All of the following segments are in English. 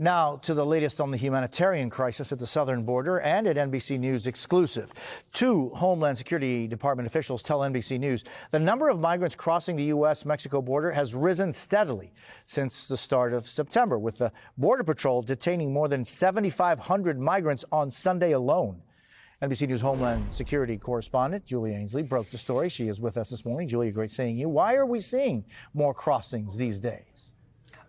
Now to the latest on the humanitarian crisis at the southern border and at NBC News exclusive. Two Homeland Security Department officials tell NBC News the number of migrants crossing the U.S.-Mexico border has risen steadily since the start of September, with the Border Patrol detaining more than 7,500 migrants on Sunday alone. NBC News Homeland Security correspondent Julia Ainsley broke the story. She is with us this morning. Julia, great seeing you. Why are we seeing more crossings these days?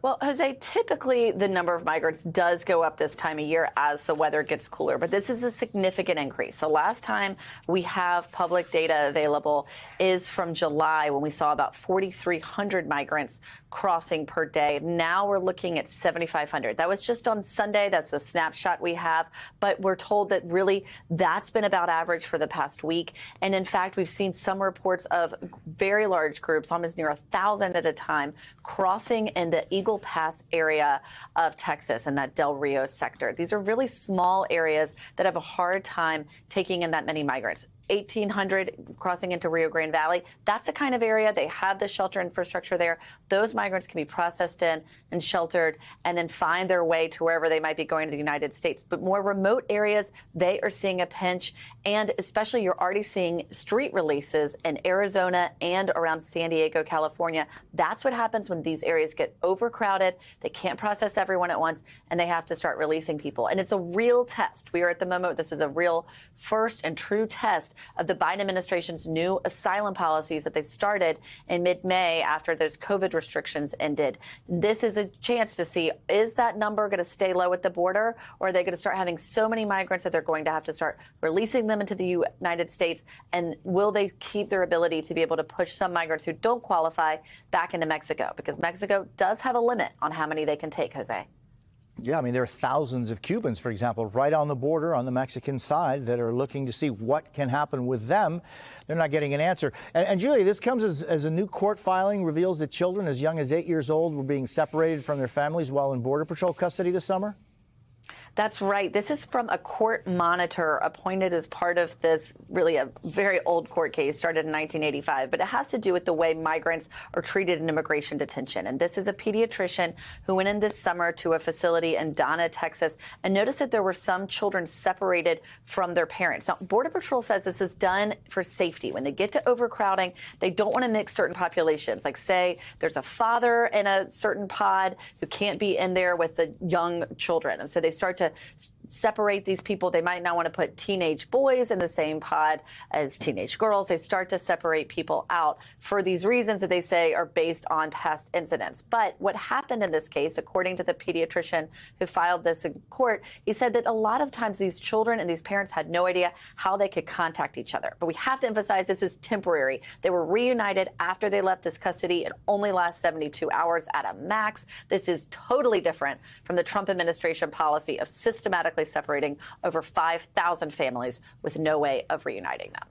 Well, Jose, typically the number of migrants does go up this time of year as the weather gets cooler, but this is a significant increase. The last time we have public data available is from July, when we saw about 4,300 migrants crossing per day. Now we're looking at 7,500. That was just on Sunday. That's the snapshot we have, but we're told that really that's been about average for the past week. And in fact, we've seen some reports of very large groups, almost near 1,000 at a time, crossing in the Eagle Pass area of Texas and that Del Rio sector. These are really small areas that have a hard time taking in that many migrants. 1,800 crossing into Rio Grande Valley. That's the kind of area they have the shelter infrastructure there. Those migrants can be processed in and sheltered and then find their way to wherever they might be going to the United States. But more remote areas, they are seeing a pinch. And especially you're already seeing street releases in Arizona and around San Diego, California. That's what happens when these areas get overcrowded. They can't process everyone at once and they have to start releasing people. And it's a real test. We are at the moment, this is a real first and true test of the Biden administration's new asylum policies that they started in mid-May after those COVID restrictions ended. This is a chance to see, is that number going to stay low at the border, or are they going to start having so many migrants that they're going to have to start releasing them into the United States? And will they keep their ability to be able to push some migrants who don't qualify back into Mexico? Because Mexico does have a limit on how many they can take, Jose. Yeah, I mean, there are thousands of Cubans, for example, right on the border on the Mexican side that are looking to see what can happen with them. They're not getting an answer. And Julia, this comes as a new court filing reveals that children as young as 8 years old were being separated from their families while in Border Patrol custody this summer. That's right. This is from a court monitor appointed as part of this really a very old court case started in 1985. But it has to do with the way migrants are treated in immigration detention. And this is a pediatrician who went in this summer to a facility in Donna, Texas, and noticed that there were some children separated from their parents. Now, Border Patrol says this is done for safety. When they get to overcrowding, they don't want to mix certain populations. Like, say, there's a father in a certain pod who can't be in there with the young children. And so they start to separate these people. They might not want to put teenage boys in the same pod as teenage girls. They start to separate people out for these reasons that they say are based on past incidents. But what happened in this case, according to the pediatrician who filed this in court, he said that a lot of times these children and these parents had no idea how they could contact each other. But we have to emphasize this is temporary. They were reunited after they left this custody. It only lasts 72 hours at a max. This is totally different from the Trump administration policy of systematically separating over 5,000 families with no way of reuniting them.